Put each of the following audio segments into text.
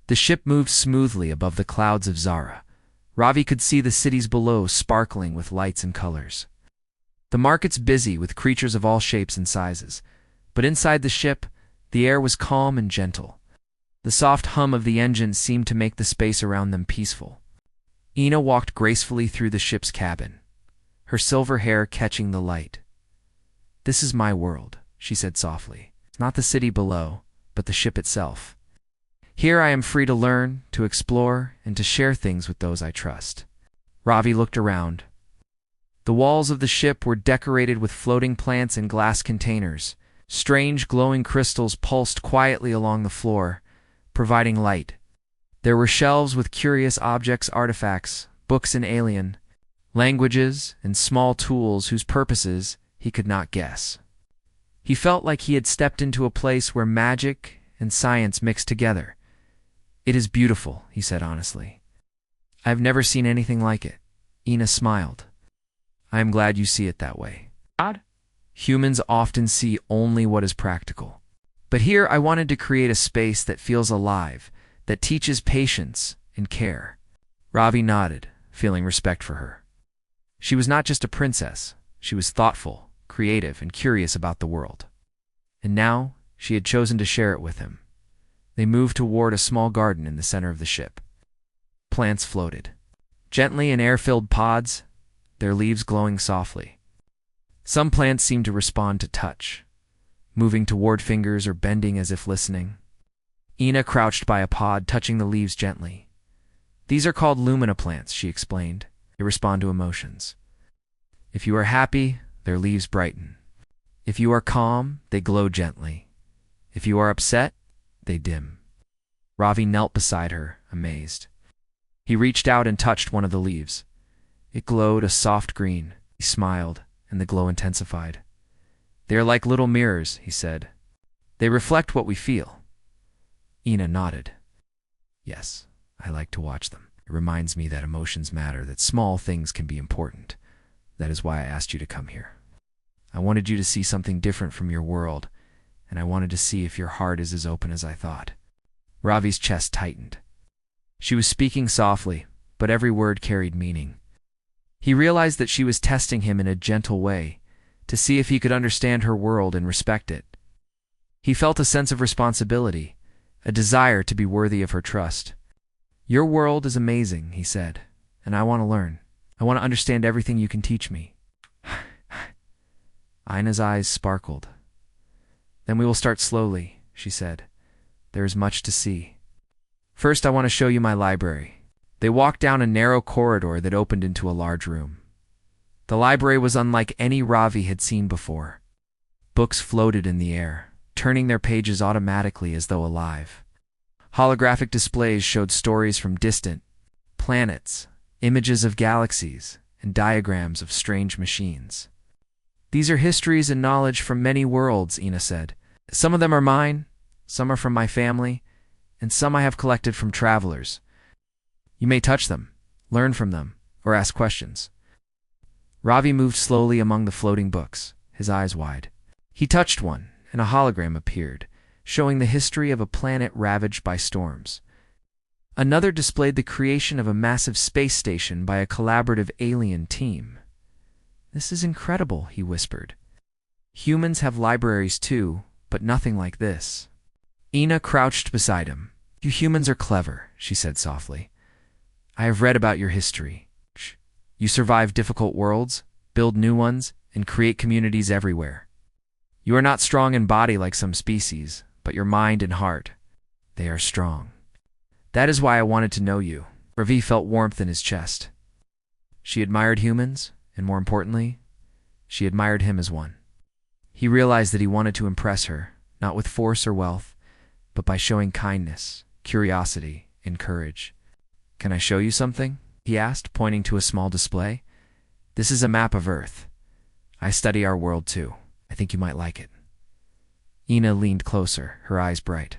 The ship moved smoothly above the clouds of Zara. Ravi could see the cities below sparkling with lights and colors. The market's busy with creatures of all shapes and sizes, but inside the ship, the air was calm and gentle. The soft hum of the engine seemed to make the space around them peaceful. Ina walked gracefully through the ship's cabin, her silver hair catching the light. "This is my world," she said softly. "It's not the city below, but the ship itself. Here I am free to learn, to explore, and to share things with those I trust." Ravi looked around. The walls of the ship were decorated with floating plants in glass containers. Strange glowing crystals pulsed quietly along the floor, providing light. There were shelves with curious objects, artifacts, books in alien languages, and small tools whose purposes he could not guess. He felt like he had stepped into a place where magic and science mixed together. "It is beautiful," he said honestly. "I have never seen anything like it." Ina smiled. "I am glad you see it that way. Humans often see only what is practical. But here I wanted to create a space that feels alive, that teaches patience and care." Ravi nodded, feeling respect for her. She was not just a princess. She was thoughtful, creative, and curious about the world. And now she had chosen to share it with him. They moved toward a small garden in the center of the ship. Plants floated gently in air-filled pods, their leaves glowing softly. Some plants seemed to respond to touch, moving toward fingers or bending as if listening. Ina crouched by a pod, touching the leaves gently. "These are called lumina plants," she explained. "They respond to emotions. If you are happy, their leaves brighten. If you are calm, they glow gently. If you are upset, they dim." Ravi knelt beside her, amazed. He reached out and touched one of the leaves. It glowed a soft green. He smiled, and the glow intensified. "They are like little mirrors," he said. "They reflect what we feel." Ina nodded. "Yes, I like to watch them. It reminds me that emotions matter, that small things can be important. That is why I asked you to come here. I wanted you to see something different from your world, and I wanted to see if your heart is as open as I thought." Ravi's chest tightened. She was speaking softly, but every word carried meaning. He realized that she was testing him in a gentle way, to see if he could understand her world and respect it. He felt a sense of responsibility, a desire to be worthy of her trust. "Your world is amazing," he said, "and I want to learn. I want to understand everything you can teach me." Ina's eyes sparkled. "Then we will start slowly," she said. "There is much to see. First, I want to show you my library." They walked down a narrow corridor that opened into a large room. The library was unlike any Ravi had seen before. Books floated in the air, turning their pages automatically as though alive. Holographic displays showed stories from distant planets, images of galaxies, and diagrams of strange machines. "These are histories and knowledge from many worlds," Ina said. "Some of them are mine, some are from my family, and some I have collected from travelers. You may touch them, learn from them, or ask questions." Ravi moved slowly among the floating books, his eyes wide. He touched one, and a hologram appeared, showing the history of a planet ravaged by storms. Another displayed the creation of a massive space station by a collaborative alien team. "This is incredible," he whispered. "Humans have libraries too, but nothing like this." Ina crouched beside him. "You humans are clever," she said softly. "I have read about your history. You survive difficult worlds, build new ones, and create communities everywhere. You are not strong in body like some species, but your mind and heart, they are strong. That is why I wanted to know you." Ravi felt warmth in his chest. She admired humans, and more importantly, she admired him as one. He realized that he wanted to impress her, not with force or wealth, but by showing kindness, curiosity, and courage. "Can I show you something?" he asked, pointing to a small display. "This is a map of Earth. I study our world too. I think you might like it." Ina leaned closer, her eyes bright.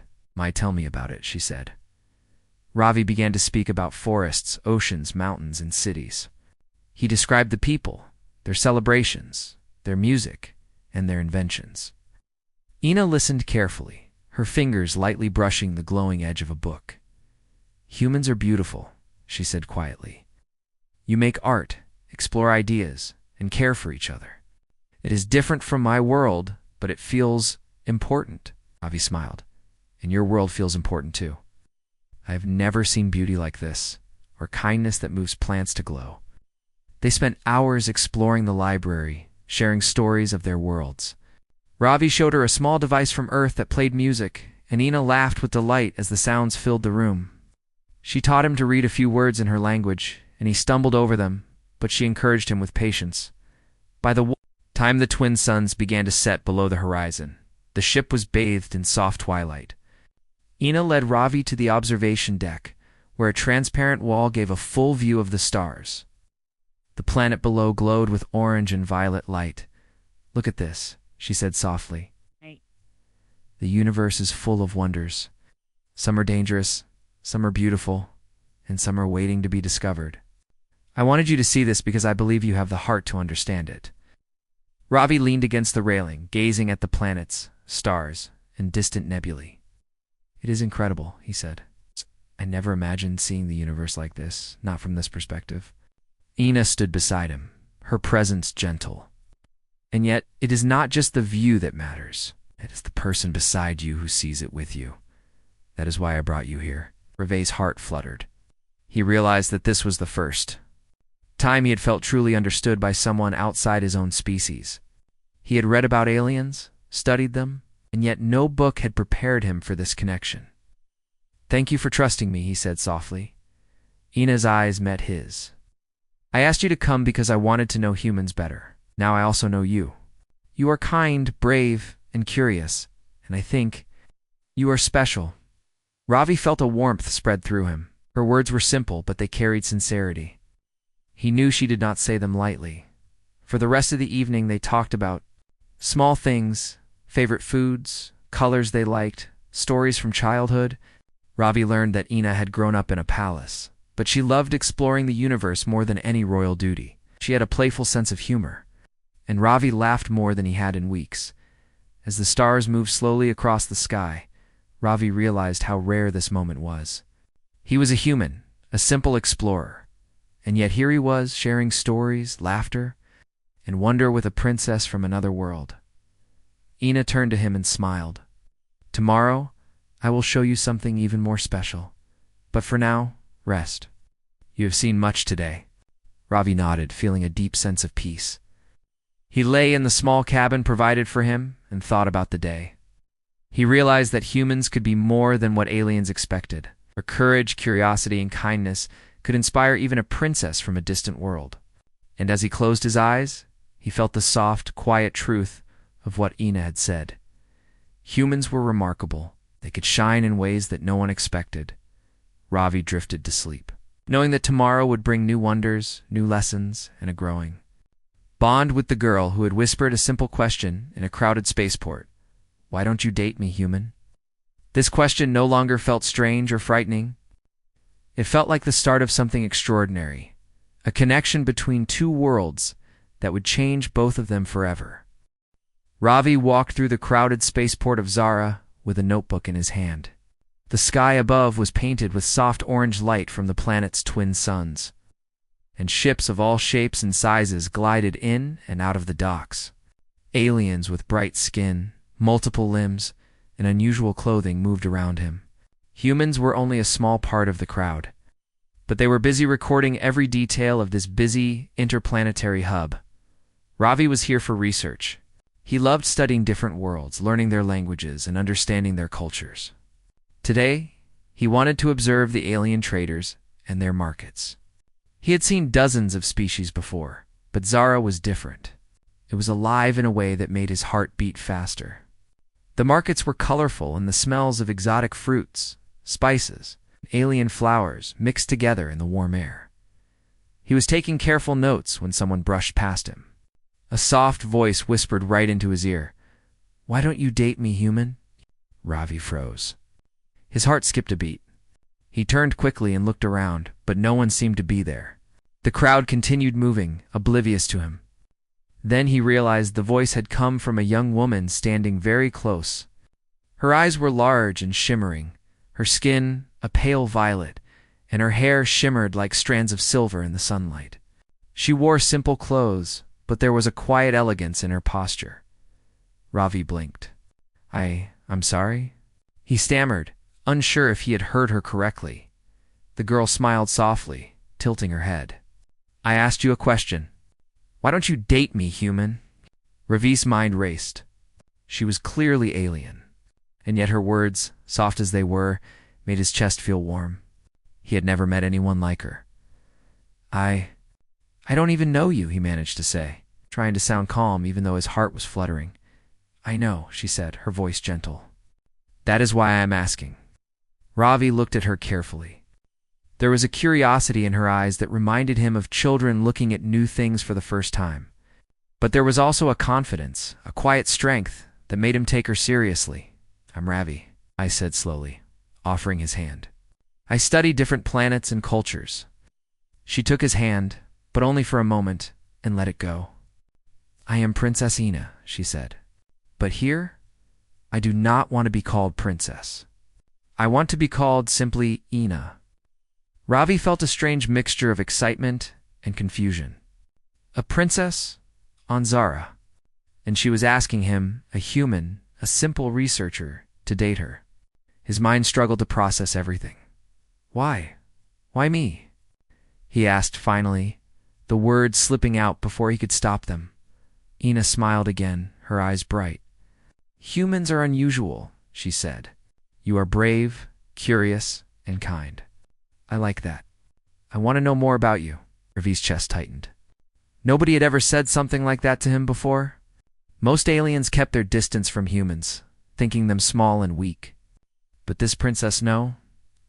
Tell me about it," she said. Ravi began to speak about forests, oceans, mountains, and cities. He described the people, their celebrations, their music, and their inventions. Ina listened carefully, her fingers lightly brushing the glowing edge of a book. Humans are beautiful, she said quietly. You make art, explore ideas, and care for each other. It is different from my world, but it feels important. Ravi smiled. And your world feels important too. I have never seen beauty like this, or kindness that moves plants to glow. They spent hours exploring the library, sharing stories of their worlds. Ravi showed her a small device from Earth that played music, and Ina laughed with delight as the sounds filled the room. She taught him to read a few words in her language, and he stumbled over them, but she encouraged him with patience. By the time the twin suns began to set below the horizon, the ship was bathed in soft twilight. Ina led Ravi to the observation deck, where a transparent wall gave a full view of the stars. The planet below glowed with orange and violet light. Look at this, she said softly. The universe is full of wonders. Some are dangerous, some are beautiful, and some are waiting to be discovered. I wanted you to see this because I believe you have the heart to understand it. Ravi leaned against the railing, gazing at the planets, stars, and distant nebulae. It is incredible, he said. I never imagined seeing the universe like this, not from this perspective. Ina stood beside him, her presence gentle. And yet, it is not just the view that matters. It is the person beside you who sees it with you. That is why I brought you here. Ravi's heart fluttered. He realized that this was the first time he had felt truly understood by someone outside his own species. He had read about aliens, studied them, and yet no book had prepared him for this connection. Thank you for trusting me, he said softly. Ina's eyes met his. I asked you to come because I wanted to know humans better. Now I also know you. You are kind, brave, and curious, and I think you are special. Ravi felt a warmth spread through him. Her words were simple, but they carried sincerity. He knew she did not say them lightly. For the rest of the evening they talked about small things, favorite foods, colors they liked, stories from childhood. Ravi learned that Ina had grown up in a palace, but she loved exploring the universe more than any royal duty. She had a playful sense of humor, and Ravi laughed more than he had in weeks. As the stars moved slowly across the sky, Ravi realized how rare this moment was. He was a human, a simple explorer, and yet here he was sharing stories, laughter, and wonder with a princess from another world. Ina turned to him and smiled. Tomorrow, I will show you something even more special. But for now, rest. You have seen much today. Ravi nodded, feeling a deep sense of peace. He lay in the small cabin provided for him and thought about the day. He realized that humans could be more than what aliens expected. Their courage, curiosity, and kindness could inspire even a princess from a distant world. And as he closed his eyes, he felt the soft, quiet truth of what Ina had said. Humans were remarkable. They could shine in ways that no one expected. Ravi drifted to sleep, knowing that tomorrow would bring new wonders, new lessons, and a growing bond with the girl who had whispered a simple question in a crowded spaceport. Why don't you date me, human? This question no longer felt strange or frightening. It felt like the start of something extraordinary, a connection between two worlds that would change both of them forever. Ravi walked through the crowded spaceport of Zara with a notebook in his hand. The sky above was painted with soft orange light from the planet's twin suns, and ships of all shapes and sizes glided in and out of the docks. Aliens with bright skin, multiple limbs, and unusual clothing moved around him. Humans were only a small part of the crowd, but they were busy recording every detail of this busy, interplanetary hub. Ravi was here for research. He loved studying different worlds, learning their languages, and understanding their cultures. Today, he wanted to observe the alien traders and their markets. He had seen dozens of species before, but Zara was different. It was alive in a way that made his heart beat faster. The markets were colorful, and the smells of exotic fruits, spices, and alien flowers mixed together in the warm air. He was taking careful notes when someone brushed past him. A soft voice whispered right into his ear. Why don't you date me, human? Ravi froze. His heart skipped a beat. He turned quickly and looked around, but no one seemed to be there. The crowd continued moving, oblivious to him. Then he realized the voice had come from a young woman standing very close. Her eyes were large and shimmering, her skin a pale violet, and her hair shimmered like strands of silver in the sunlight. She wore simple clothes, but there was a quiet elegance in her posture. Ravi blinked. I'm sorry? He stammered, unsure if he had heard her correctly. The girl smiled softly, tilting her head. I asked you a question. Why don't you date me, human? Ravi's mind raced. She was clearly alien, and yet her words, soft as they were, made his chest feel warm. He had never met anyone like her. I don't even know you, he managed to say, trying to sound calm even though his heart was fluttering. I know, she said, her voice gentle. That is why I am asking. Ravi looked at her carefully. There was a curiosity in her eyes that reminded him of children looking at new things for the first time. But there was also a confidence, a quiet strength, that made him take her seriously. I'm Ravi, I said slowly, offering his hand. I study different planets and cultures. She took his hand, but only for a moment, and let it go. I am Princess Ina, she said. But here, I do not want to be called princess. I want to be called simply Ina. Ravi felt a strange mixture of excitement and confusion. A princess on Zara, and she was asking him, a human, a simple researcher, to date her. His mind struggled to process everything. Why? Why me? He asked finally, the words slipping out before he could stop them. Ina smiled again, her eyes bright. Humans are unusual, she said. You are brave, curious, and kind. I like that. I want to know more about you. Ravi's chest tightened. Nobody had ever said something like that to him before. Most aliens kept their distance from humans, thinking them small and weak. But this princess, no,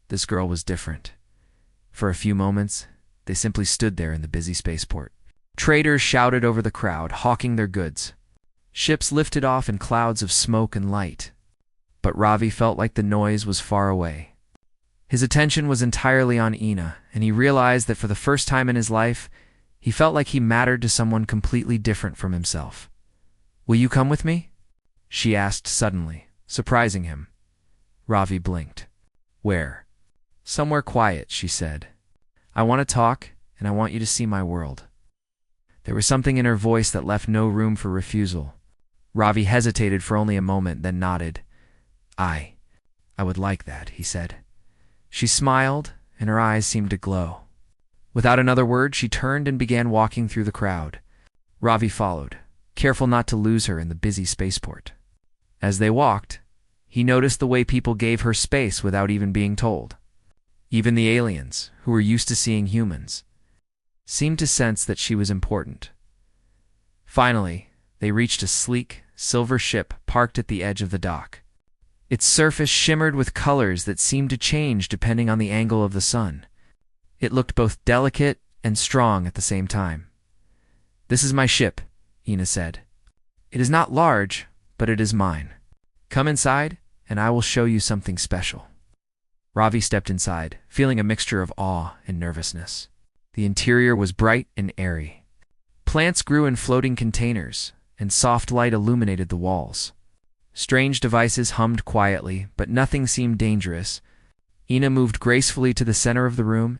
this girl was different. For a few moments, they simply stood there in the busy spaceport. Traders shouted over the crowd, hawking their goods. Ships lifted off in clouds of smoke and light. But Ravi felt like the noise was far away. His attention was entirely on Ina, and he realized that for the first time in his life, he felt like he mattered to someone completely different from himself. Will you come with me? She asked suddenly, surprising him. Ravi blinked. Where? Somewhere quiet, she said. I want to talk, and I want you to see my world. There was something in her voice that left no room for refusal. Ravi hesitated for only a moment, then nodded. I would like that, he said. She smiled, and her eyes seemed to glow. Without another word, she turned and began walking through the crowd. Ravi followed, careful not to lose her in the busy spaceport. As they walked, he noticed the way people gave her space without even being told. Even the aliens, who were used to seeing humans, seemed to sense that she was important. Finally, they reached a sleek, silver ship parked at the edge of the dock. Its surface shimmered with colors that seemed to change depending on the angle of the sun. It looked both delicate and strong at the same time. This is my ship, Ina said. It is not large, but it is mine. Come inside, and I will show you something special. Ravi stepped inside, feeling a mixture of awe and nervousness. The interior was bright and airy. Plants grew in floating containers, and soft light illuminated the walls. Strange devices hummed quietly, but nothing seemed dangerous. Ina moved gracefully to the center of the room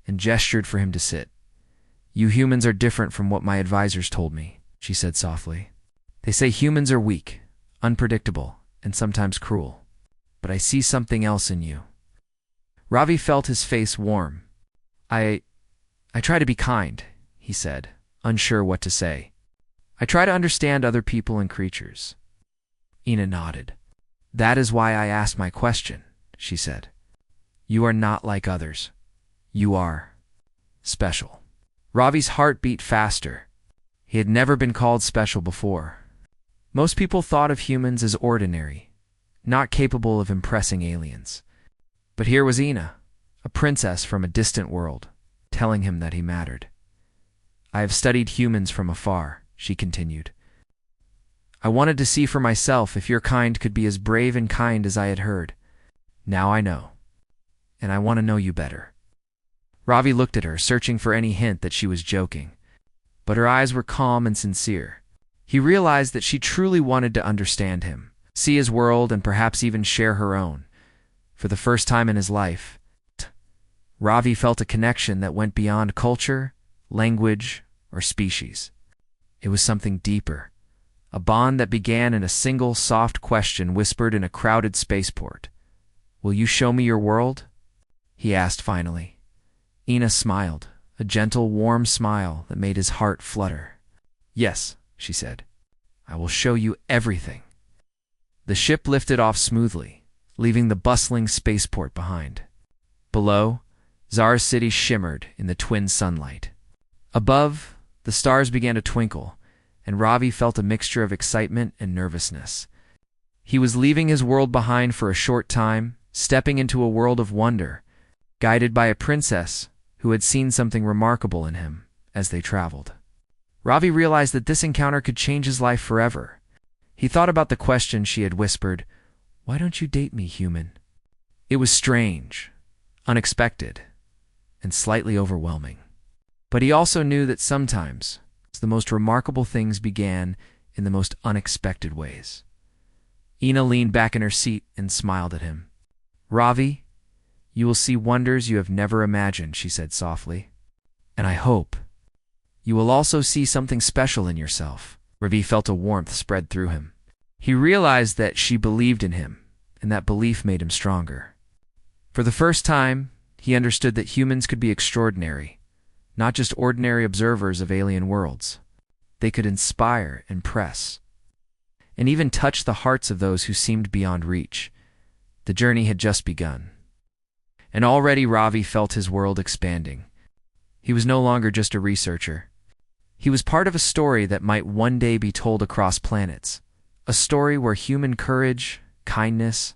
and gestured for him to sit. You humans are different from what my advisors told me, she said softly. They say humans are weak, unpredictable, and sometimes cruel. But I see something else in you. Ravi felt his face warm. I try to be kind, he said, unsure what to say. I try to understand other people and creatures. Ina nodded. That is why I asked my question, she said. You are not like others. You are special. Ravi's heart beat faster. He had never been called special before. Most people thought of humans as ordinary, not capable of impressing aliens. But here was Ina, a princess from a distant world, telling him that he mattered. I have studied humans from afar, she continued. I wanted to see for myself if your kind could be as brave and kind as I had heard. Now I know. And I want to know you better. Ravi looked at her, searching for any hint that she was joking. But her eyes were calm and sincere. He realized that she truly wanted to understand him, see his world, and perhaps even share her own. For the first time in his life, Ravi felt a connection that went beyond culture, language, or species. It was something deeper, a bond that began in a single soft question whispered in a crowded spaceport. "Will you show me your world?" he asked finally. Ina smiled, a gentle, warm smile that made his heart flutter. "Yes," she said. "I will show you everything." The ship lifted off smoothly, leaving the bustling spaceport behind. Below, Zara's city shimmered in the twin sunlight. Above, the stars began to twinkle, and Ravi felt a mixture of excitement and nervousness. He was leaving his world behind for a short time, stepping into a world of wonder, guided by a princess who had seen something remarkable in him as they traveled. Ravi realized that this encounter could change his life forever. He thought about the question she had whispered, "Why don't you date me, human?" It was strange, unexpected, and slightly overwhelming. But he also knew that sometimes the most remarkable things began in the most unexpected ways. Ina leaned back in her seat and smiled at him. "Ravi, you will see wonders you have never imagined," she said softly. "And I hope you will also see something special in yourself." Ravi felt a warmth spread through him. He realized that she believed in him, and that belief made him stronger. For the first time, he understood that humans could be extraordinary, not just ordinary observers of alien worlds. They could inspire, impress, and even touch the hearts of those who seemed beyond reach. The journey had just begun. And already Ravi felt his world expanding. He was no longer just a researcher. He was part of a story that might one day be told across planets, a story where human courage, kindness,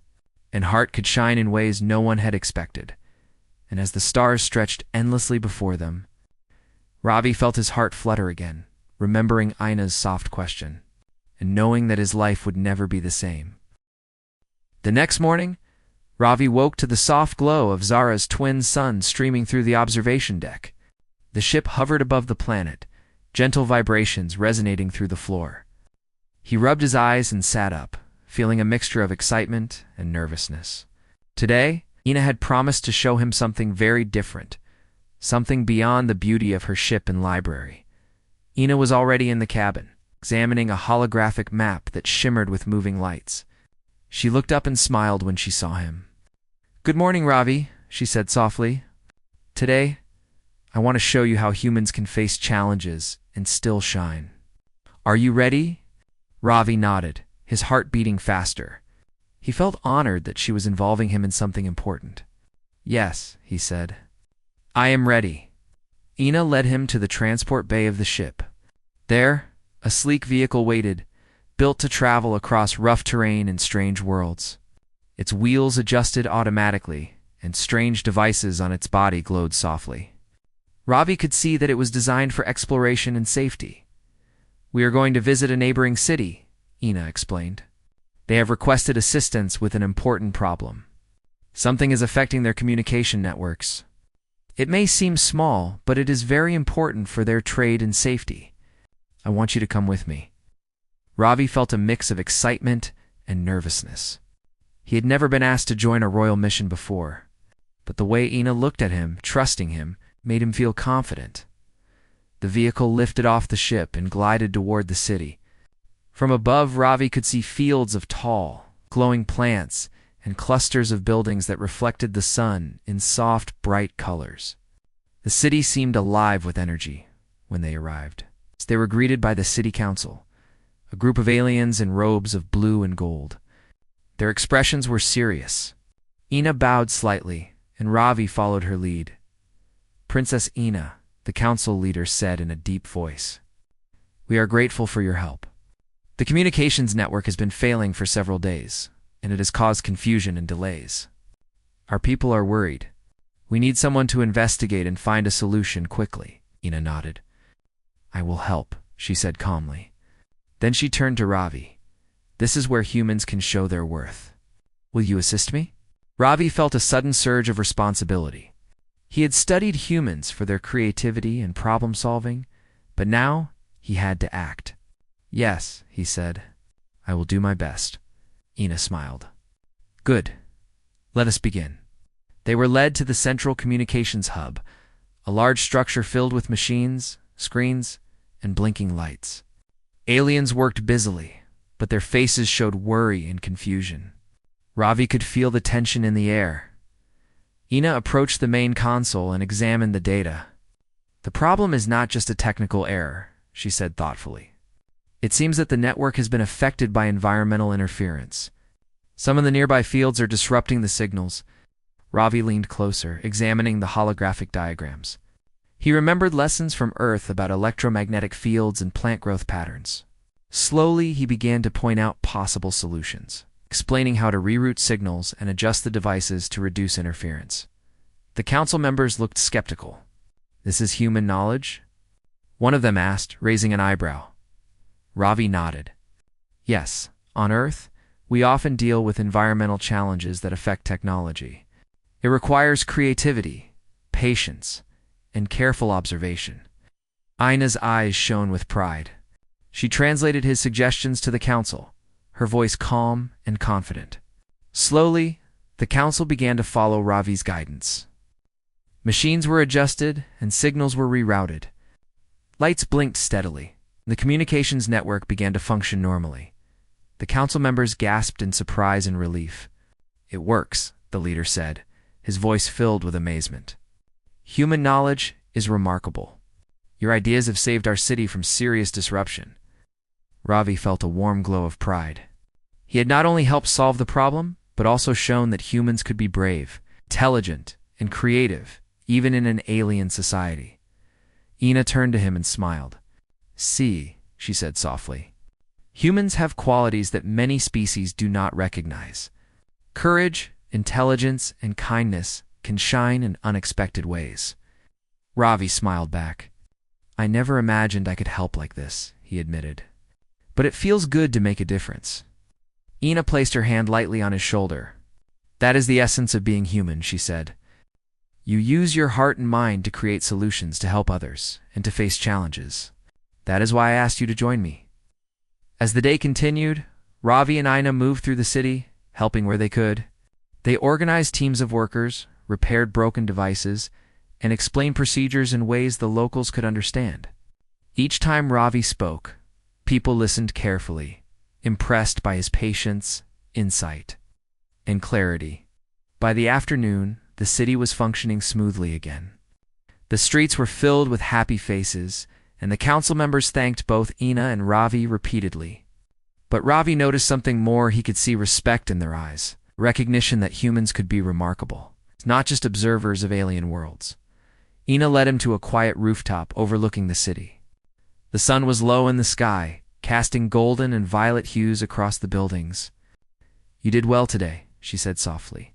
and heart could shine in ways no one had expected. And as the stars stretched endlessly before them, Ravi felt his heart flutter again, remembering Ina's soft question, and knowing that his life would never be the same. The next morning, Ravi woke to the soft glow of Zara's twin sun streaming through the observation deck. The ship hovered above the planet, gentle vibrations resonating through the floor. He rubbed his eyes and sat up, feeling a mixture of excitement and nervousness. Today, Ina had promised to show him something very different, something beyond the beauty of her ship and library. Ina was already in the cabin, examining a holographic map that shimmered with moving lights. She looked up and smiled when she saw him. "Good morning, Ravi," she said softly. "Today, I want to show you how humans can face challenges and still shine. Are you ready?" Ravi nodded, his heart beating faster. He felt honored that she was involving him in something important. "Yes," he said. "I am ready." Ina led him to the transport bay of the ship. There, a sleek vehicle waited, built to travel across rough terrain and strange worlds. Its wheels adjusted automatically, and strange devices on its body glowed softly. Ravi could see that it was designed for exploration and safety. "We are going to visit a neighboring city," Ina explained. "They have requested assistance with an important problem. Something is affecting their communication networks. It may seem small, but it is very important for their trade and safety. I want you to come with me." Ravi felt a mix of excitement and nervousness. He had never been asked to join a royal mission before, but the way Ina looked at him, trusting him, made him feel confident. The vehicle lifted off the ship and glided toward the city. From above, Ravi could see fields of tall, glowing plants and clusters of buildings that reflected the sun in soft, bright colors. The city seemed alive with energy when they arrived. They were greeted by the city council, a group of aliens in robes of blue and gold. Their expressions were serious. Ina bowed slightly, and Ravi followed her lead. "Princess Ina," the council leader said in a deep voice, "we are grateful for your help. The communications network has been failing for several days, and it has caused confusion and delays. Our people are worried. We need someone to investigate and find a solution quickly." Ina nodded. "I will help," she said calmly. Then she turned to Ravi. "This is where humans can show their worth. Will you assist me?" Ravi felt a sudden surge of responsibility. He had studied humans for their creativity and problem-solving, but now he had to act. "Yes," he said. "I will do my best." Ina smiled. "Good. Let us begin." They were led to the central communications hub, a large structure filled with machines, screens, and blinking lights. Aliens worked busily, but their faces showed worry and confusion. Ravi could feel the tension in the air. Ina approached the main console and examined the data. "The problem is not just a technical error," she said thoughtfully. "It seems that the network has been affected by environmental interference. Some of the nearby fields are disrupting the signals." Ravi leaned closer, examining the holographic diagrams. He remembered lessons from Earth about electromagnetic fields and plant growth patterns. Slowly, he began to point out possible solutions, explaining how to reroute signals and adjust the devices to reduce interference. The council members looked skeptical. "This is human knowledge?" one of them asked, raising an eyebrow. Ravi nodded. "Yes, on Earth, we often deal with environmental challenges that affect technology. It requires creativity, patience, and careful observation." Ina's eyes shone with pride. She translated his suggestions to the council, her voice calm and confident. Slowly, the council began to follow Ravi's guidance. Machines were adjusted and signals were rerouted. Lights blinked steadily. The communications network began to function normally. The council members gasped in surprise and relief. "It works," the leader said, his voice filled with amazement. "Human knowledge is remarkable. Your ideas have saved our city from serious disruption." Ravi felt a warm glow of pride. He had not only helped solve the problem, but also shown that humans could be brave, intelligent, and creative, even in an alien society. Ina turned to him and smiled. "See," she said softly. "Humans have qualities that many species do not recognize. Courage, intelligence, and kindness can shine in unexpected ways." Ravi smiled back. "I never imagined I could help like this," he admitted. "But it feels good to make a difference." Ina placed her hand lightly on his shoulder. "That is the essence of being human," she said. "You use your heart and mind to create solutions to help others and to face challenges. That is why I asked you to join me." As the day continued, Ravi and Ina moved through the city, helping where they could. They organized teams of workers, repaired broken devices, and explained procedures in ways the locals could understand. Each time Ravi spoke, people listened carefully, impressed by his patience, insight, and clarity. By the afternoon, the city was functioning smoothly again. The streets were filled with happy faces, and the council members thanked both Ina and Ravi repeatedly. But Ravi noticed something more. He could see respect in their eyes, recognition that humans could be remarkable, not just observers of alien worlds. Ina led him to a quiet rooftop overlooking the city. The sun was low in the sky, casting golden and violet hues across the buildings. "You did well today," she said softly.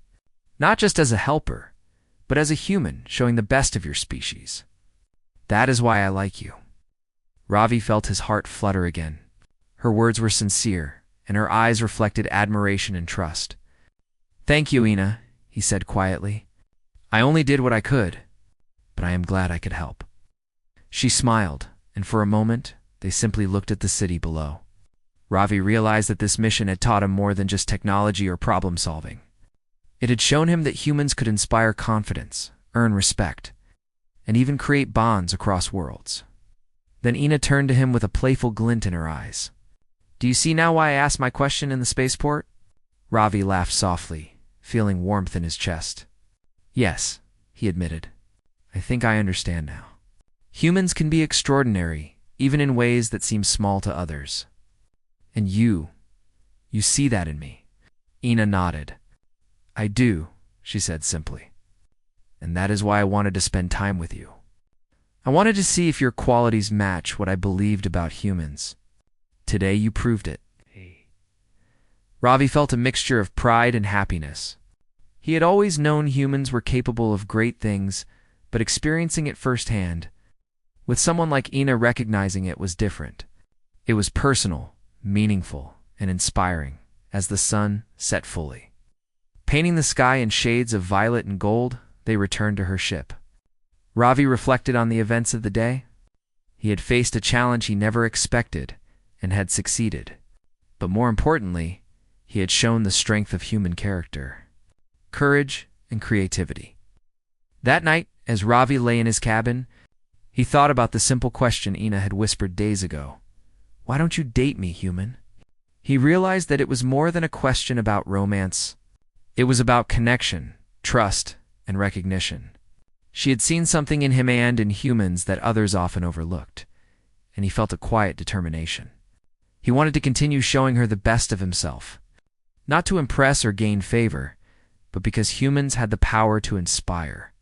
"Not just as a helper, but as a human, showing the best of your species. That is why I like you." Ravi felt his heart flutter again. Her words were sincere, and her eyes reflected admiration and trust. "Thank you, Ina," he said quietly. "I only did what I could, but I am glad I could help." She smiled, and for a moment, they simply looked at the city below. Ravi realized that this mission had taught him more than just technology or problem-solving. It had shown him that humans could inspire confidence, earn respect, and even create bonds across worlds. Then Ina turned to him with a playful glint in her eyes. "Do you see now why I asked my question in the spaceport?" Ravi laughed softly, feeling warmth in his chest. "Yes," he admitted. "I think I understand now. Humans can be extraordinary, even in ways that seem small to others. And you see that in me." Ina nodded. "I do," she said simply. "And that is why I wanted to spend time with you. I wanted to see if your qualities match what I believed about humans. Today you proved it." Ravi felt a mixture of pride and happiness. He had always known humans were capable of great things, but experiencing it firsthand, with someone like Ina recognizing it, was different. It was personal, meaningful, and inspiring, as the sun set fully. Painting the sky in shades of violet and gold, they returned to her ship. Ravi reflected on the events of the day. He had faced a challenge he never expected, and had succeeded. But more importantly, he had shown the strength of human character. Courage, and creativity. That night, as Ravi lay in his cabin, he thought about the simple question Ina had whispered days ago. "Why don't you date me, human?" He realized that it was more than a question about romance. It was about connection, trust, and recognition. She had seen something in him and in humans that others often overlooked, and he felt a quiet determination. He wanted to continue showing her the best of himself, not to impress or gain favor, but because humans had the power to inspire,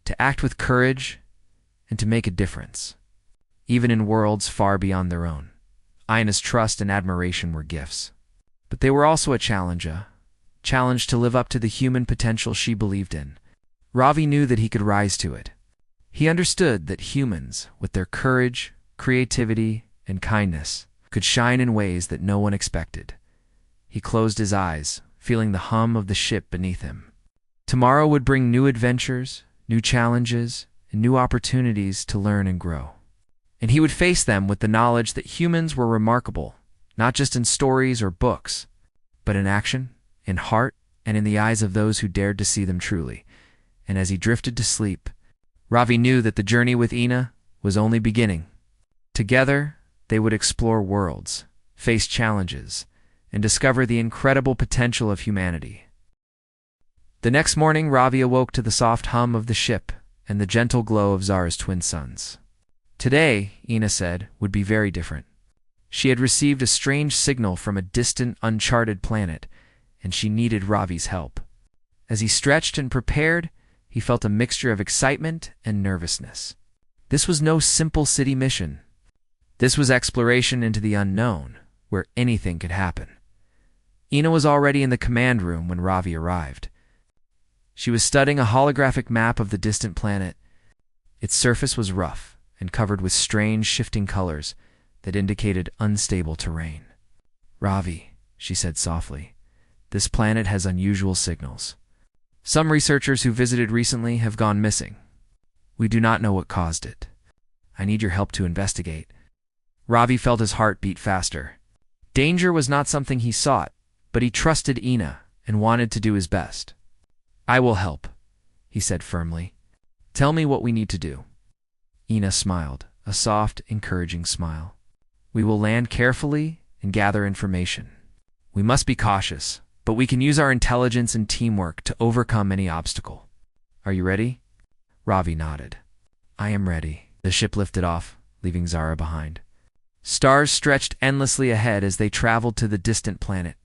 to act with courage, and to make a difference, even in worlds far beyond their own. Ina's trust and admiration were gifts, but they were also a challenge to live up to the human potential she believed in. Ravi knew that he could rise to it. He understood that humans, with their courage, creativity, and kindness, could shine in ways that no one expected. He closed his eyes, feeling the hum of the ship beneath him. Tomorrow would bring new adventures, new challenges, and new opportunities to learn and grow. And he would face them with the knowledge that humans were remarkable, not just in stories or books, but in action, in heart, and in the eyes of those who dared to see them truly. And as he drifted to sleep, Ravi knew that the journey with Ina was only beginning. Together, they would explore worlds, face challenges, and discover the incredible potential of humanity. The next morning, Ravi awoke to the soft hum of the ship and the gentle glow of Zara's twin suns. Today, Ina said, would be very different. She had received a strange signal from a distant, uncharted planet, and she needed Ravi's help. As he stretched and prepared, he felt a mixture of excitement and nervousness. This was no simple city mission. This was exploration into the unknown, where anything could happen. Ina was already in the command room when Ravi arrived. She was studying a holographic map of the distant planet. Its surface was rough and covered with strange, shifting colors that indicated unstable terrain. "Ravi," she said softly, "this planet has unusual signals. Some researchers who visited recently have gone missing. We do not know what caused it. I need your help to investigate." Ravi felt his heart beat faster. Danger was not something he sought, but he trusted Ina and wanted to do his best. "I will help," he said firmly. "Tell me what we need to do." Ina smiled, a soft, encouraging smile. "We will land carefully and gather information. We must be cautious, but we can use our intelligence and teamwork to overcome any obstacle. Are you ready?" Ravi nodded. "I am ready." The ship lifted off, leaving Zara behind. Stars stretched endlessly ahead as they traveled to the distant planet.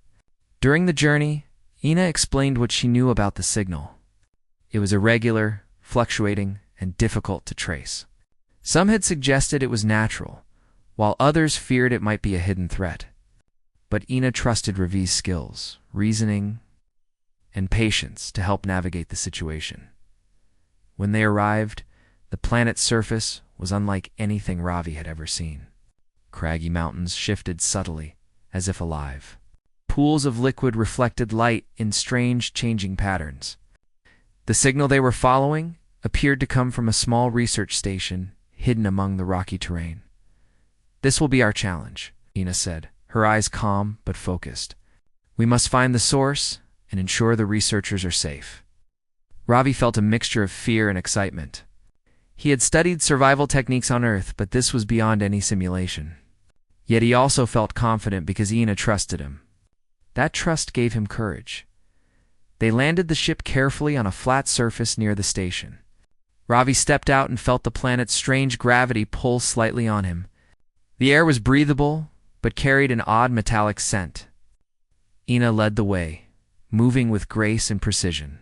During the journey, Ina explained what she knew about the signal. It was irregular, fluctuating, and difficult to trace. Some had suggested it was natural, while others feared it might be a hidden threat. But Ina trusted Ravi's skills, reasoning, and patience to help navigate the situation. When they arrived, the planet's surface was unlike anything Ravi had ever seen. Craggy mountains shifted subtly, as if alive. Pools of liquid reflected light in strange, changing patterns. The signal they were following appeared to come from a small research station hidden among the rocky terrain. "This will be our challenge," Ina said, her eyes calm but focused. "We must find the source and ensure the researchers are safe." Ravi felt a mixture of fear and excitement. He had studied survival techniques on Earth, but this was beyond any simulation. Yet he also felt confident because Ina trusted him. That trust gave him courage. They landed the ship carefully on a flat surface near the station. Ravi stepped out and felt the planet's strange gravity pull slightly on him. The air was breathable, but carried an odd metallic scent. Ina led the way, moving with grace and precision.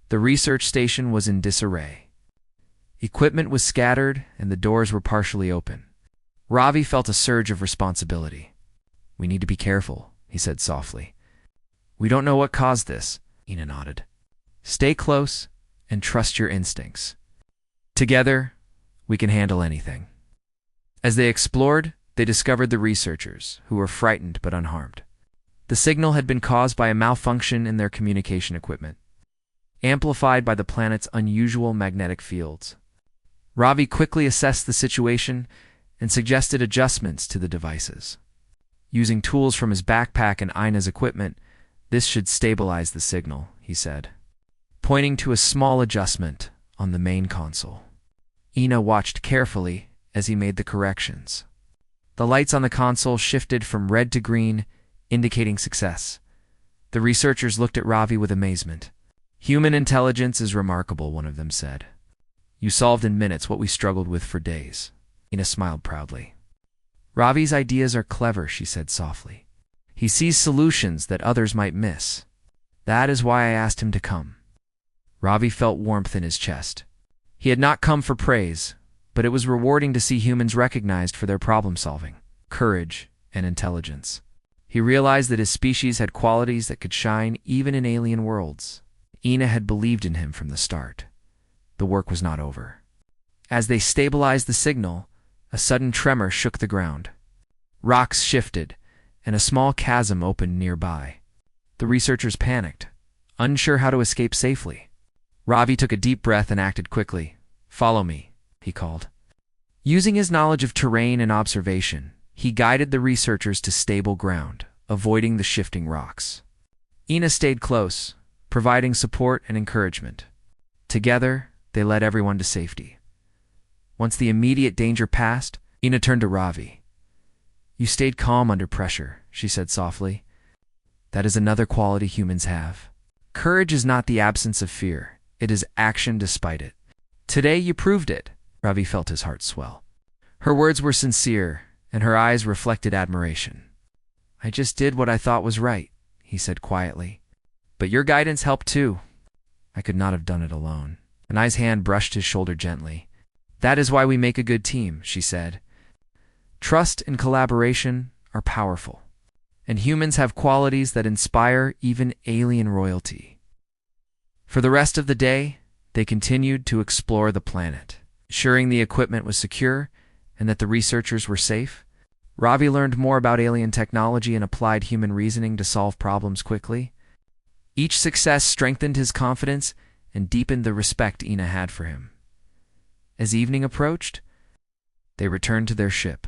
The research station was in disarray. Equipment was scattered, and the doors were partially open. Ravi felt a surge of responsibility. "We need to be careful," he said softly. "We don't know what caused this," Ina nodded. "Stay close and trust your instincts. Together, we can handle anything." As they explored, they discovered the researchers, who were frightened but unharmed. The signal had been caused by a malfunction in their communication equipment, amplified by the planet's unusual magnetic fields. Ravi quickly assessed the situation and suggested adjustments to the devices. Using tools from his backpack and Ina's equipment, "This should stabilize the signal," he said. pointing to a small adjustment on the main console. Ina watched carefully as he made the corrections. The lights on the console shifted from red to green, indicating success. The researchers looked at Ravi with amazement. "Human intelligence is remarkable," one of them said. "You solved in minutes what we struggled with for days." Ina smiled proudly. "Ravi's ideas are clever," she said softly. "He sees solutions that others might miss. That is why I asked him to come." Ravi felt warmth in his chest. He had not come for praise, but it was rewarding to see humans recognized for their problem-solving, courage, and intelligence. He realized that his species had qualities that could shine even in alien worlds. Ina had believed in him from the start. The work was not over. As they stabilized the signal, a sudden tremor shook the ground. Rocks shifted, and a small chasm opened nearby. The researchers panicked, unsure how to escape safely. Ravi took a deep breath and acted quickly. "Follow me," he called. Using his knowledge of terrain and observation, he guided the researchers to stable ground, avoiding the shifting rocks. Ina stayed close, providing support and encouragement. Together, they led everyone to safety. Once the immediate danger passed, Ina turned to Ravi. "You stayed calm under pressure," she said softly. "That is another quality humans have. Courage is not the absence of fear. It is action despite it. Today you proved it." Ravi felt his heart swell. Her words were sincere, and her eyes reflected admiration. "I just did what I thought was right," he said quietly. "But your guidance helped too. I could not have done it alone." Anai's hand brushed his shoulder gently. "That is why we make a good team," she said. "Trust and collaboration are powerful, and humans have qualities that inspire even alien royalty." For the rest of the day, they continued to explore the planet, ensuring the equipment was secure and that the researchers were safe. Ravi learned more about alien technology and applied human reasoning to solve problems quickly. Each success strengthened his confidence and deepened the respect Ina had for him. As evening approached, they returned to their ship.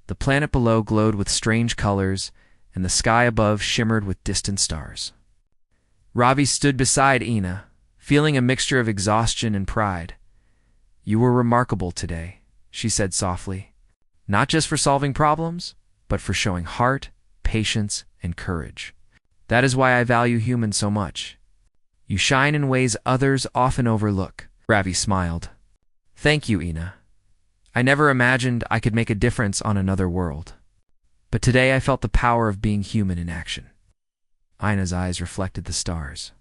The planet below glowed with strange colors, and the sky above shimmered with distant stars. Ravi stood beside Ina, feeling a mixture of exhaustion and pride. "You were remarkable today," she said softly. "Not just for solving problems, but for showing heart, patience, and courage. That is why I value humans so much. You shine in ways others often overlook." Ravi smiled. "Thank you, Ina. I never imagined I could make a difference on another world. But today I felt the power of being human in action." Ina's eyes reflected the stars.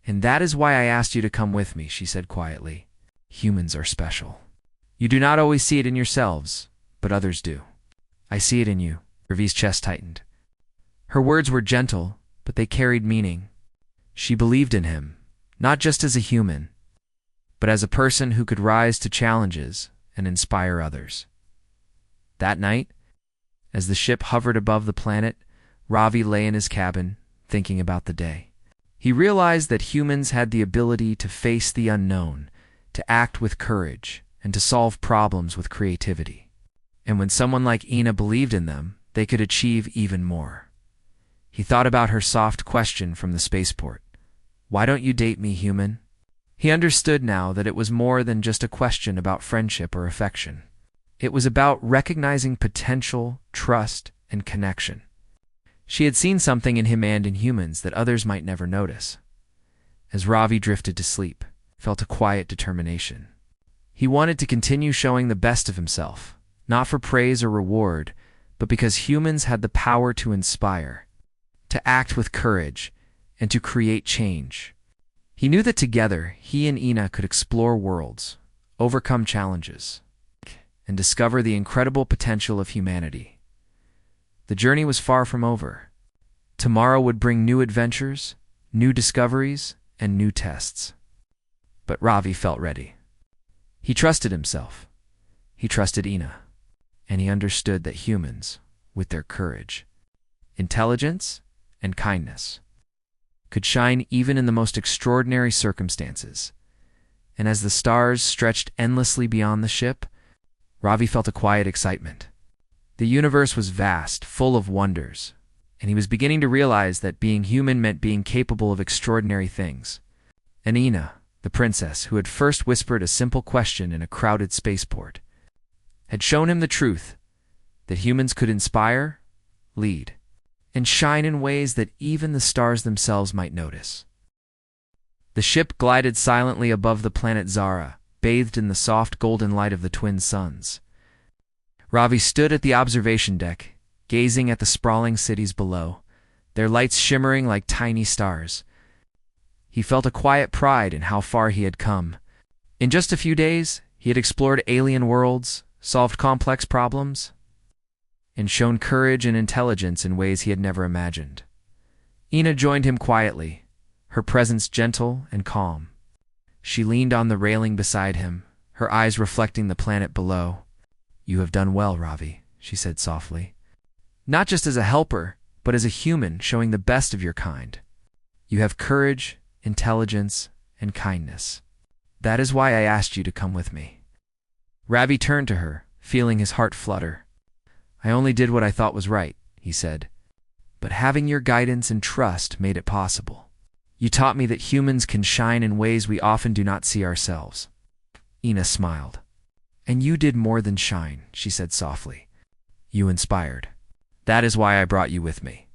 "And that is why I asked you to come with me," she said quietly. "Humans are special. You do not always see it in yourselves, but others do." "I see it in you." Ravi's chest tightened. Her words were gentle, but they carried meaning. She believed in him, not just as a human, but as a person who could rise to challenges and inspire others. That night, as the ship hovered above the planet, Ravi lay in his cabin, thinking about the day. He realized that humans had the ability to face the unknown, to act with courage, and to solve problems with creativity. And when someone like Ina believed in them, they could achieve even more. He thought about her soft question from the spaceport. "Why don't you date me, human?" He understood now that it was more than just a question about friendship or affection. It was about recognizing potential, trust, and connection. She had seen something in him and in humans that others might never notice. As Ravi drifted to sleep, felt a quiet determination. He wanted to continue showing the best of himself, not for praise or reward, but because humans had the power to inspire, to act with courage, and to create change. He knew that together, he and Ina could explore worlds, overcome challenges, and discover the incredible potential of humanity. The journey was far from over. Tomorrow would bring new adventures, new discoveries, and new tests. But Ravi felt ready. He trusted himself. He trusted Ina. And he understood that humans, with their courage, intelligence, and kindness, could shine even in the most extraordinary circumstances. And as the stars stretched endlessly beyond the ship, Ravi felt a quiet excitement. The universe was vast, full of wonders, and he was beginning to realize that being human meant being capable of extraordinary things. And Ina, the princess who had first whispered a simple question in a crowded spaceport, had shown him the truth that humans could inspire, lead, and shine in ways that even the stars themselves might notice. The ship glided silently above the planet Zara, bathed in the soft golden light of the twin suns. Ravi stood at the observation deck, gazing at the sprawling cities below, their lights shimmering like tiny stars. He felt a quiet pride in how far he had come. In just a few days, he had explored alien worlds, solved complex problems, and shown courage and intelligence in ways he had never imagined. Ina joined him quietly, her presence gentle and calm. She leaned on the railing beside him, her eyes reflecting the planet below. "You have done well, Ravi," she said softly. "Not just as a helper, but as a human showing the best of your kind. You have courage, intelligence, and kindness. That is why I asked you to come with me." Ravi turned to her, feeling his heart flutter. "I only did what I thought was right," he said. "But having your guidance and trust made it possible. You taught me that humans can shine in ways we often do not see ourselves." Ina smiled. "And you did more than shine," she said softly. "You inspired. That is why I brought you with me.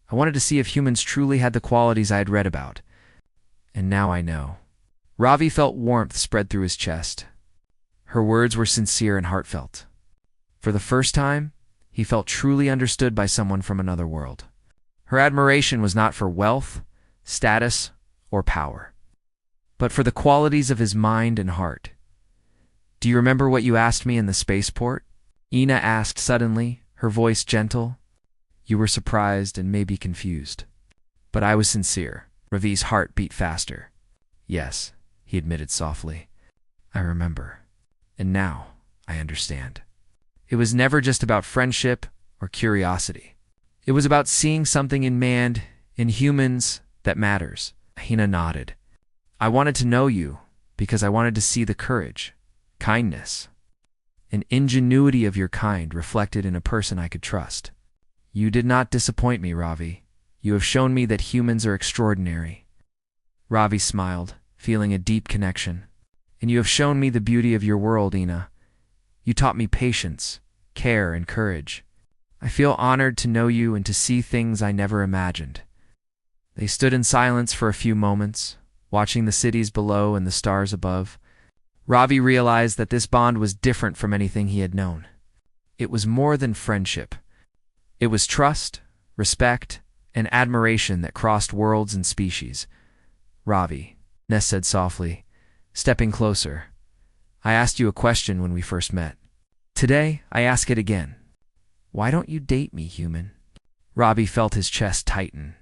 I wanted to see if humans truly had the qualities I had read about. And now I know." Ravi felt warmth spread through his chest. Her words were sincere and heartfelt. For the first time, he felt truly understood by someone from another world. Her admiration was not for wealth, status, or power, but for the qualities of his mind and heart. "Do you remember what you asked me in the spaceport?" Ina asked suddenly, her voice gentle. "You were surprised and maybe confused. But I was sincere." Ravi's heart beat faster. "Yes," he admitted softly. "I remember. And now I understand. It was never just about friendship or curiosity. It was about seeing something in man, in humans, that matters." Ina nodded. "I wanted to know you because I wanted to see the courage, kindness, and ingenuity of your kind reflected in a person I could trust. You did not disappoint me, Ravi. You have shown me that humans are extraordinary." Ravi smiled, feeling a deep connection. "And you have shown me the beauty of your world, Ina. You taught me patience, care, and courage. I feel honored to know you and to see things I never imagined." They stood in silence for a few moments, watching the cities below and the stars above. Ravi realized that this bond was different from anything he had known. It was more than friendship. It was trust, respect, and admiration that crossed worlds and species. "Ravi," Ness said softly, stepping closer, "I asked you a question when we first met. Today, I ask it again. Why don't you date me, human?" Ravi felt his chest tighten.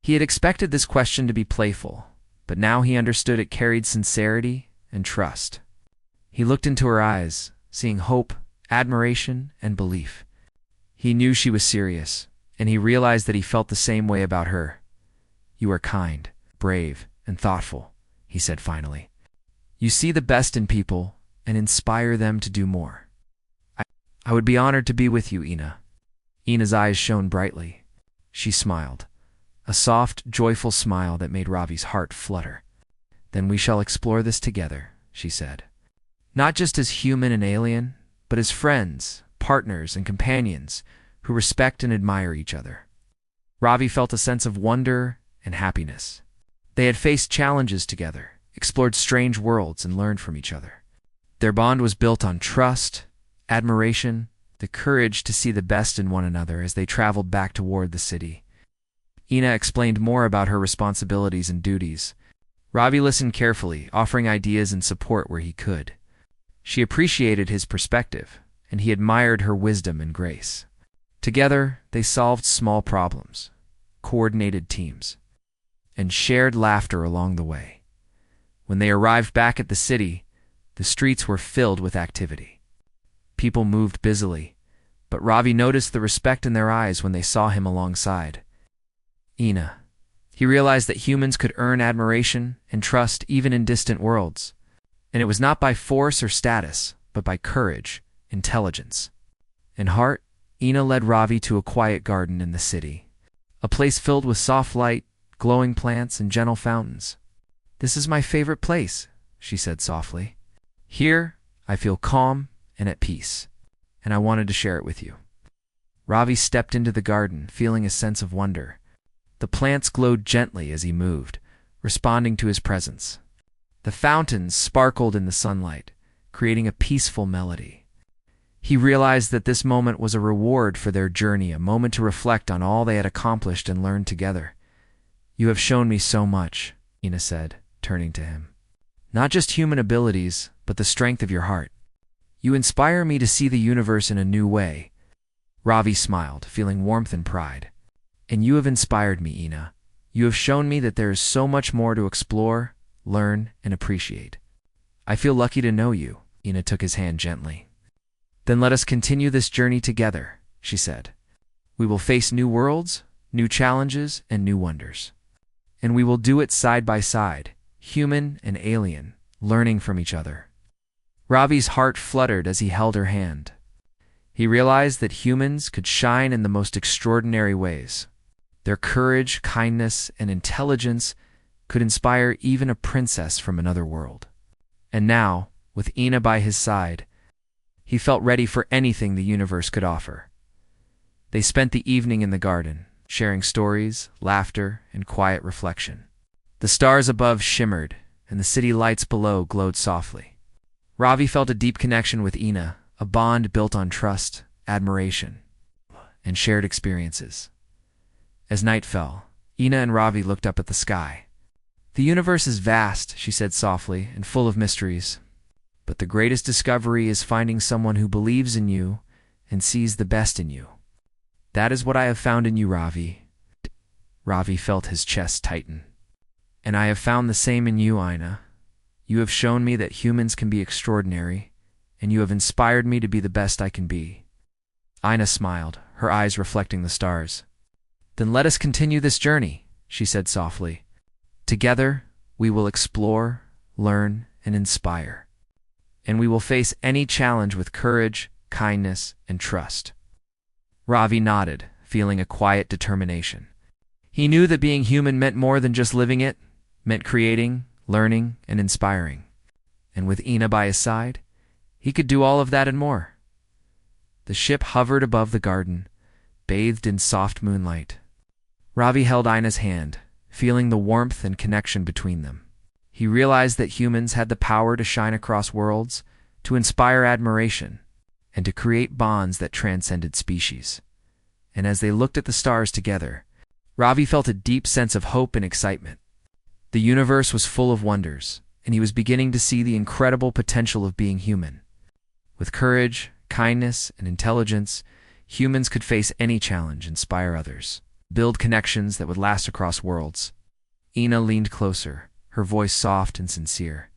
He had expected this question to be playful, but now he understood it carried sincerity and trust. He looked into her eyes, seeing hope, admiration, and belief. He knew she was serious, and he realized that he felt the same way about her. "You are kind, brave, and thoughtful," he said finally. "You see the best in people and inspire them to do more. I would be honored to be with you, Ina." Ina's eyes shone brightly. She smiled, a soft, joyful smile that made Ravi's heart flutter. "Then we shall explore this together," she said. "Not just as human and alien, but as friends, partners, and companions who respect and admire each other." Ravi felt a sense of wonder and happiness. They had faced challenges together, explored strange worlds, and learned from each other. Their bond was built on trust, admiration, the courage to see the best in one another as they traveled back toward the city. Ina explained more about her responsibilities and duties. Ravi listened carefully, offering ideas and support where he could. She appreciated his perspective, and he admired her wisdom and grace. Together, they solved small problems, coordinated teams, and shared laughter along the way. When they arrived back at the city, the streets were filled with activity. People moved busily, but Ravi noticed the respect in their eyes when they saw him alongside Ina. He realized that humans could earn admiration and trust even in distant worlds. And it was not by force or status, but by courage, intelligence, and heart. Ina led Ravi to a quiet garden in the city, a place filled with soft light, glowing plants, and gentle fountains. "This is my favorite place," she said softly. "Here, I feel calm and at peace, and I wanted to share it with you." Ravi stepped into the garden, feeling a sense of wonder. The plants glowed gently as he moved, responding to his presence. The fountains sparkled in the sunlight, creating a peaceful melody. He realized that this moment was a reward for their journey, a moment to reflect on all they had accomplished and learned together. "You have shown me so much," Ina said, turning to him. "Not just human abilities, but the strength of your heart. You inspire me to see the universe in a new way." Ravi smiled, feeling warmth and pride. "And you have inspired me, Ina. You have shown me that there is so much more to explore, learn, and appreciate. I feel lucky to know you." Ina took his hand gently. "Then let us continue this journey together," she said. "We will face new worlds, new challenges, and new wonders. And we will do it side by side, human and alien, learning from each other." Ravi's heart fluttered as he held her hand. He realized that humans could shine in the most extraordinary ways. Their courage, kindness, and intelligence could inspire even a princess from another world. And now, with Ina by his side, he felt ready for anything the universe could offer. They spent the evening in the garden, sharing stories, laughter, and quiet reflection. The stars above shimmered, and the city lights below glowed softly. Ravi felt a deep connection with Ina, a bond built on trust, admiration, and shared experiences. As night fell, Ina and Ravi looked up at the sky. "The universe is vast," she said softly, "and full of mysteries. But the greatest discovery is finding someone who believes in you and sees the best in you. That is what I have found in you, Ravi." Ravi felt his chest tighten. "And I have found the same in you, Ina. You have shown me that humans can be extraordinary, and you have inspired me to be the best I can be." Ina smiled, her eyes reflecting the stars. "Then let us continue this journey," she said softly. "Together, we will explore, learn, and inspire. And we will face any challenge with courage, kindness, and trust." Ravi nodded, feeling a quiet determination. He knew that being human meant more than just living it, meant creating, learning, and inspiring. And with Ina by his side, he could do all of that and more. The ship hovered above the garden, bathed in soft moonlight. Ravi held Ina's hand, feeling the warmth and connection between them. He realized that humans had the power to shine across worlds, to inspire admiration, and to create bonds that transcended species. And as they looked at the stars together, Ravi felt a deep sense of hope and excitement. The universe was full of wonders, and he was beginning to see the incredible potential of being human. With courage, kindness, and intelligence, humans could face any challenge, inspire others, build connections that would last across worlds. Ina leaned closer, her voice soft and sincere.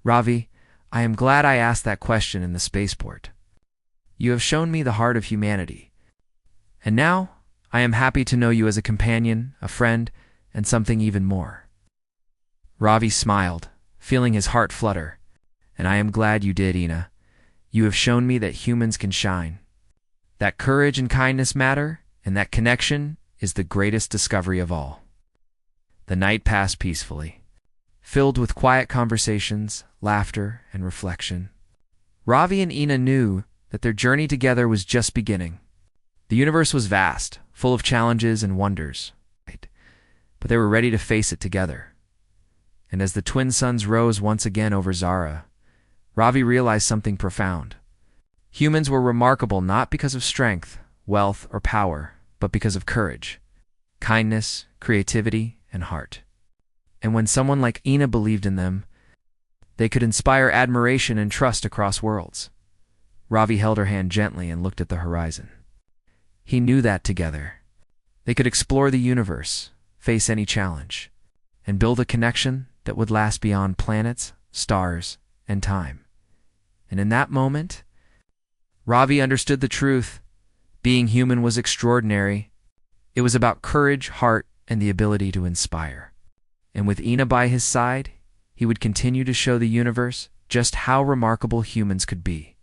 "Ravi, I am glad I asked that question in the spaceport. You have shown me the heart of humanity. And now, I am happy to know you as a companion, a friend, and something even more." Ravi smiled, feeling his heart flutter. "And I am glad you did, Ina. You have shown me that humans can shine. That courage and kindness matter, and that connection is the greatest discovery of all." The night passed peacefully, filled with quiet conversations, laughter, and reflection. Ravi and Ina knew that their journey together was just beginning. The universe was vast, full of challenges and wonders, but they were ready to face it together. And as the twin suns rose once again over Zara, Ravi realized something profound. Humans were remarkable not because of strength, wealth, or power, but because of courage, kindness, creativity, and heart. And when someone like Ina believed in them, they could inspire admiration and trust across worlds. Ravi held her hand gently and looked at the horizon. He knew that together, they could explore the universe, face any challenge, and build a connection that would last beyond planets, stars, and time. And in that moment, Ravi understood the truth. Being human was extraordinary. It was about courage, heart, and the ability to inspire. And with Ina by his side, he would continue to show the universe just how remarkable humans could be.